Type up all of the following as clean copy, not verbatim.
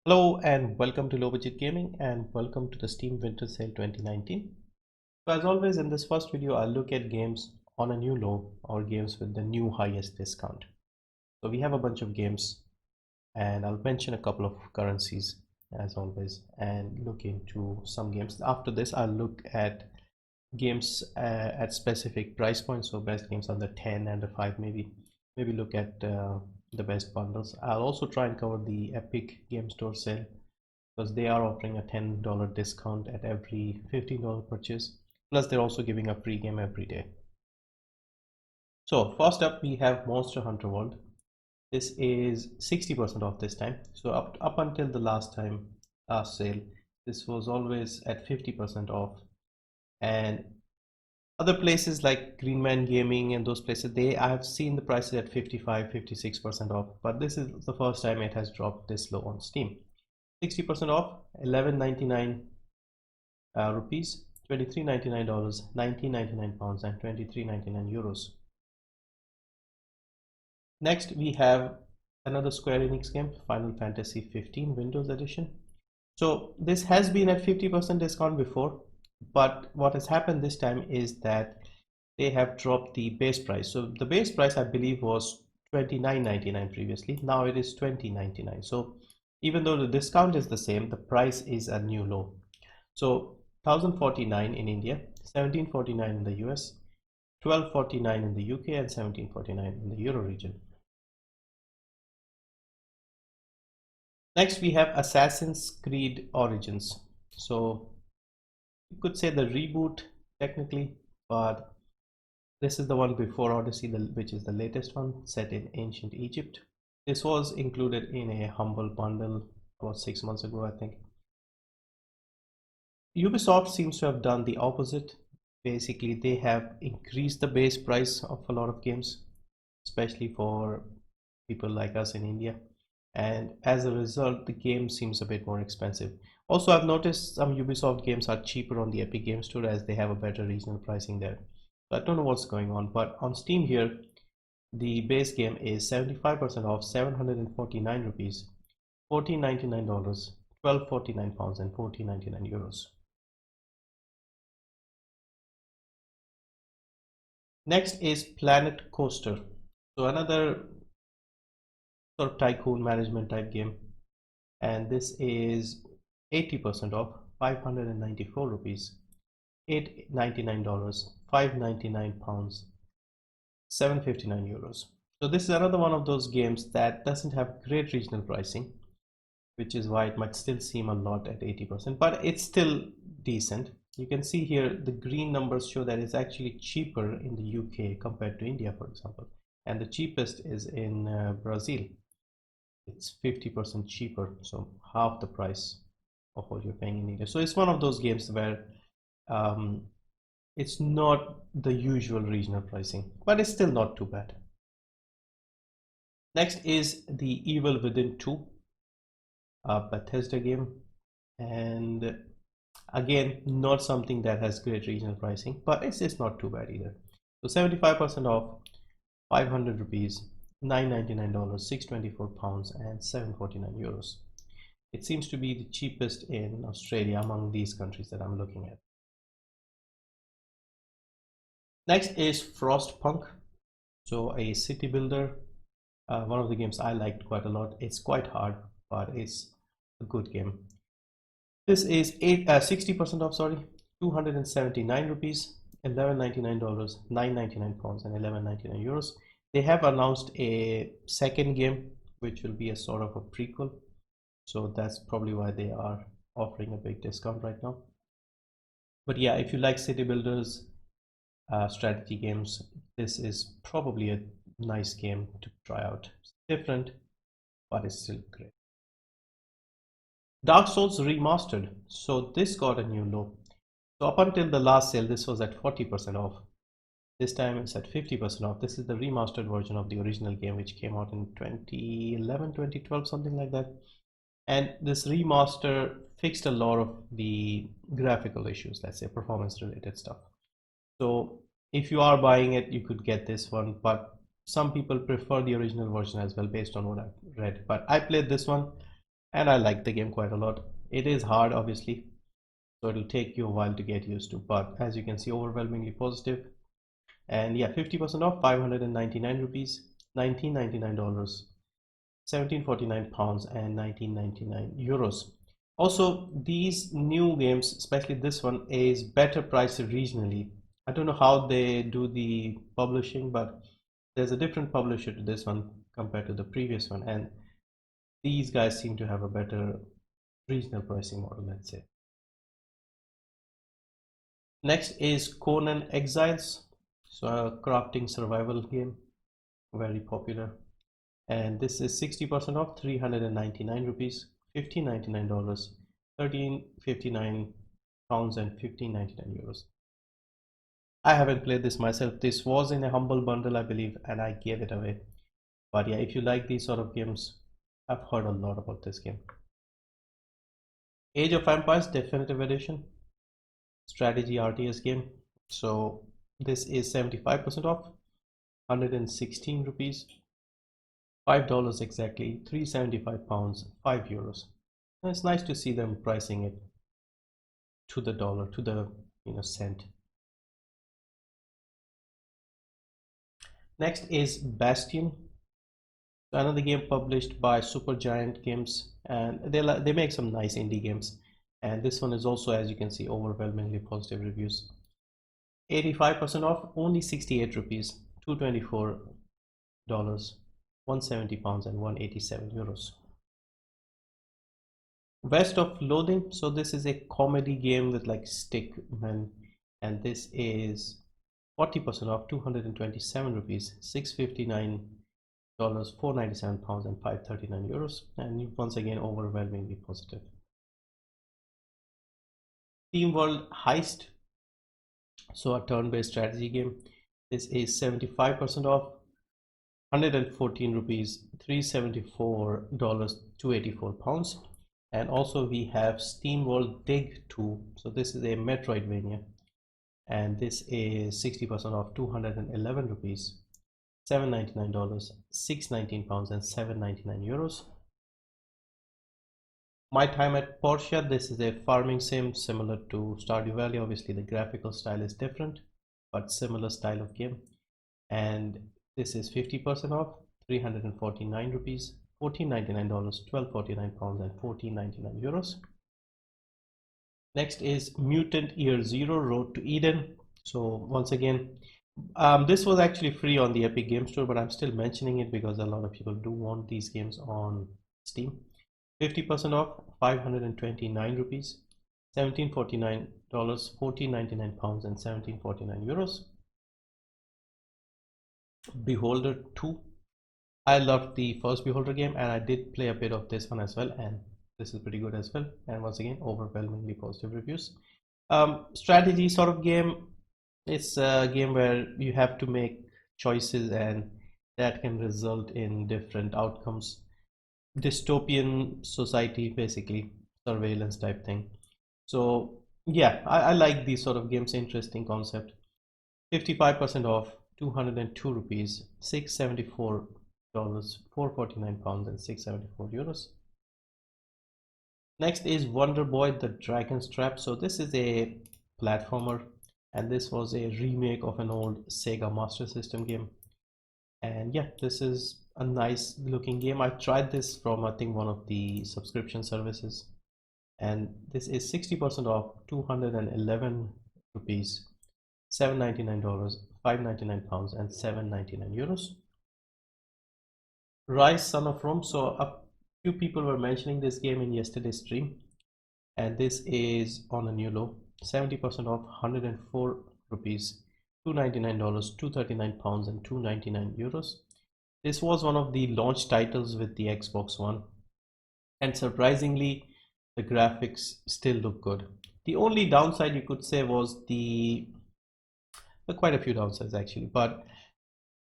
Hello and welcome to Low Budget Gaming and welcome to the Steam Winter Sale 2019. So as always, in this first video I'll look at games on a new low or games with the new highest discount. So we have a bunch of games and I'll mention a couple of currencies as always and look into some games. After this I'll look at games at specific price points, so best games under 10 and 5, maybe look at the best bundles. I'll also try and cover the Epic Game Store sale because they are offering a $10 discount at every $15 purchase, plus they're also giving a free game every day. So first up we have Monster Hunter World. This is 60% off this time. So up until the last sale, this was always at 50% off, and other places like Greenman Gaming and those places, I have seen the prices at 55-56% off, but this is the first time it has dropped this low on Steam. 60% off, £11.99 rupees, $23.99, £19.99 and €23.99. Next we have another Square Enix game, Final Fantasy 15 Windows Edition. So this has been at 50% discount before, but what has happened this time is that they have dropped the base price. So the base price I believe was $29.99 previously. Now it is $20.99. So even though the discount is the same, the price is a new low. So $1,049 in India, $1,749 in the US, $1,249 in the UK, and $1,749 in the Euro region. Next we have Assassin's Creed Origins. So you could say the reboot technically, but this is the one before Odyssey, which is the latest one set in ancient Egypt. This was included in a humble bundle about 6 months ago, I think. Ubisoft seems to have done the opposite. Basically, they have increased the base price of a lot of games, especially for people like us in India, and as a result the game seems a bit more expensive. Also, I've noticed some Ubisoft games are cheaper on the Epic Game Store as they have a better regional pricing there. So I don't know what's going on, but on Steam here the base game is 75% off, 749 rupees, $14.99, £12.49 and €14.99. Next is Planet Coaster. So another sort of tycoon management type game, and this is 80% off, 594 rupees, $8.99, £5.99, €7.59. So this is another one of those games that doesn't have great regional pricing, which is why it might still seem a lot at 80%, but it's still decent. You can see here the green numbers show that it's actually cheaper in the UK compared to India, for example, and the cheapest is in Brazil. It's 50% cheaper, so half the price of what you're paying in India. So it's one of those games where it's not the usual regional pricing, but it's still not too bad. Next is The Evil Within 2, a Bethesda game, and again not something that has great regional pricing, but it's not too bad either. So 75% off, 500 rupees, $9.99, £6.24 and €7.49. It seems to be the cheapest in Australia among these countries that I'm looking at. Next is Frostpunk, so a city builder, one of the games I liked quite a lot. It's quite hard, but it's a good game. This is 60% off, sorry, 279 rupees, $11.99, £9.99 and €11.99. They have announced a second game which will be a sort of a prequel, so that's probably why they are offering a big discount right now. But yeah, if you like city builders, strategy games, this is probably a nice game to try out. It's different, but it's still great. Dark Souls Remastered. So this got a new low. So up until the last sale, this was at 40% off. This time it's at 50% off. This is the remastered version of the original game, which came out in 2011, 2012, something like that. And this remaster fixed a lot of the graphical issues, let's say performance related stuff. So if you are buying it, you could get this one, but some people prefer the original version as well based on what I've read. But I played this one and I like the game quite a lot. It is hard, obviously, so it'll take you a while to get used to, but as you can see, overwhelmingly positive. And yeah, 50% off, 599 rupees, $19.99, 1749 pounds, and 1999 euros. Also, these new games, especially this one, is better priced regionally. I don't know how they do the publishing, but there's a different publisher to this one compared to the previous one, and these guys seem to have a better regional pricing model, let's say. Next is Conan Exiles, so a crafting survival game, very popular. And this is 60% off, 399 rupees, $15.99, 13.59 pounds, and 15.99 euros. I haven't played this myself. This was in a humble bundle, I believe, and I gave it away. But yeah, if you like these sort of games, I've heard a lot about this game. Age of Empires Definitive Edition, strategy RTS game. So this is 75% off, 116 rupees, $5 exactly, 375 pounds, 5 euros. And it's nice to see them pricing it to the dollar, to the cent. Next is Bastion, another game published by Supergiant Games, and they make some nice indie games. And this one is also, as you can see, overwhelmingly positive reviews. 85% off, only 68 rupees, $224, 170 pounds, and 187 euros. Bestop Loading, so this is a comedy game with like stickmen, and this is 40% off, 227 rupees, 659 dollars, 497 pounds, and 539 euros, and once again overwhelmingly positive. Team World Heist, so a turn-based strategy game. This is 75% off, 114 rupees, 374 dollars, 284 pounds. And also we have Steam World Dig 2, so this is a Metroidvania, and this is 60% off, 211 rupees, $799, 619 pounds, and 799 euros. My Time at Portia, this is a farming sim similar to Stardew Valley. Obviously the graphical style is different, but similar style of game, and this is 50% off, 349 rupees, $14.99, 1249 pounds, and 14.99 euros. Next is Mutant Year Zero Road to Eden. So once again, this was actually free on the Epic Game Store, but I'm still mentioning it because a lot of people do want these games on Steam. 50% off, 529 rupees, 1749 dollars, 14.99 pounds, and 1749 euros. Beholder 2. I loved the first Beholder game, and I did play a bit of this one as well, and this is pretty good as well, and once again overwhelmingly positive reviews. Strategy sort of game. It's a game where you have to make choices and that can result in different outcomes. Dystopian society, basically, surveillance type thing. So yeah, I like these sort of games. Interesting concept. 55% off, 202 rupees, 674 dollars, 449 pounds, and 674 euros. Next is Wonderboy the Dragon's Trap. So this is a platformer, and this was a remake of an old Sega Master System game. And yeah, this is a nice looking game. I tried this from, I think, one of the subscription services, and this is 60% off, 211 rupees, $799, 599 pounds, and 799 euros. Ryse Son of Rome. So a few people were mentioning this game in yesterday's stream, and this is on a new low, 70% off, 104 rupees, $299, 239 pounds, and 299 euros. This was one of the launch titles with the Xbox One, and surprisingly the graphics still look good. The only downside you could say was quite a few downsides actually, but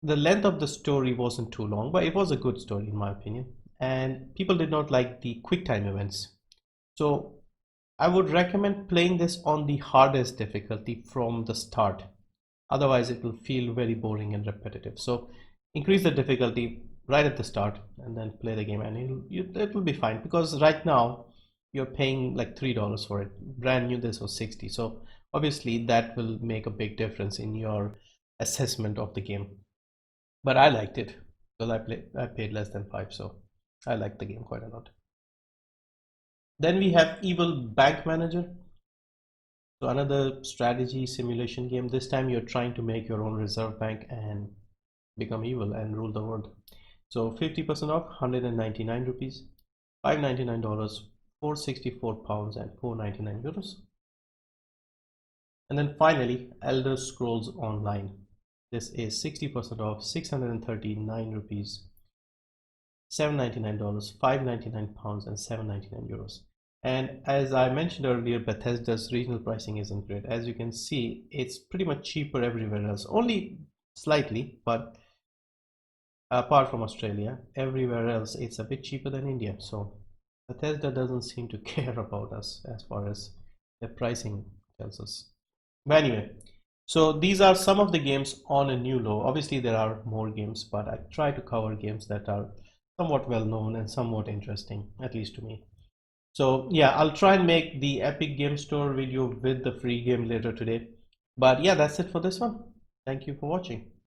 the length of the story wasn't too long, but it was a good story in my opinion, and people did not like the quick time events. So I would recommend playing this on the hardest difficulty from the start, otherwise it will feel very boring and repetitive. So increase the difficulty, right at the start and then play the game, and it will be fine, because right now you're paying like $3 for it. Brand new this was 60, so obviously that will make a big difference in your assessment of the game. But I liked it because I paid less than 5, so I liked the game quite a lot. Then we have Evil Bank Manager. So another strategy simulation game. This time you're trying to make your own reserve bank and become evil and rule the world. So 50% off, 199 rupees, $599, £464 and €499. And then finally, Elder Scrolls Online. This is 60% off, 639 rupees, $799, £599 and €799. And as I mentioned earlier, Bethesda's regional pricing isn't great. As you can see, it's pretty much cheaper everywhere else, only slightly, but apart from Australia, everywhere else it's a bit cheaper than India. So Bethesda doesn't seem to care about us as far as their pricing tells us. But anyway, so these are some of the games on a new low. Obviously there are more games, but I try to cover games that are somewhat well known and somewhat interesting, at least to me. So yeah, I'll try and make the Epic Game Store video with the free game later today. But yeah, that's it for this one. Thank you for watching.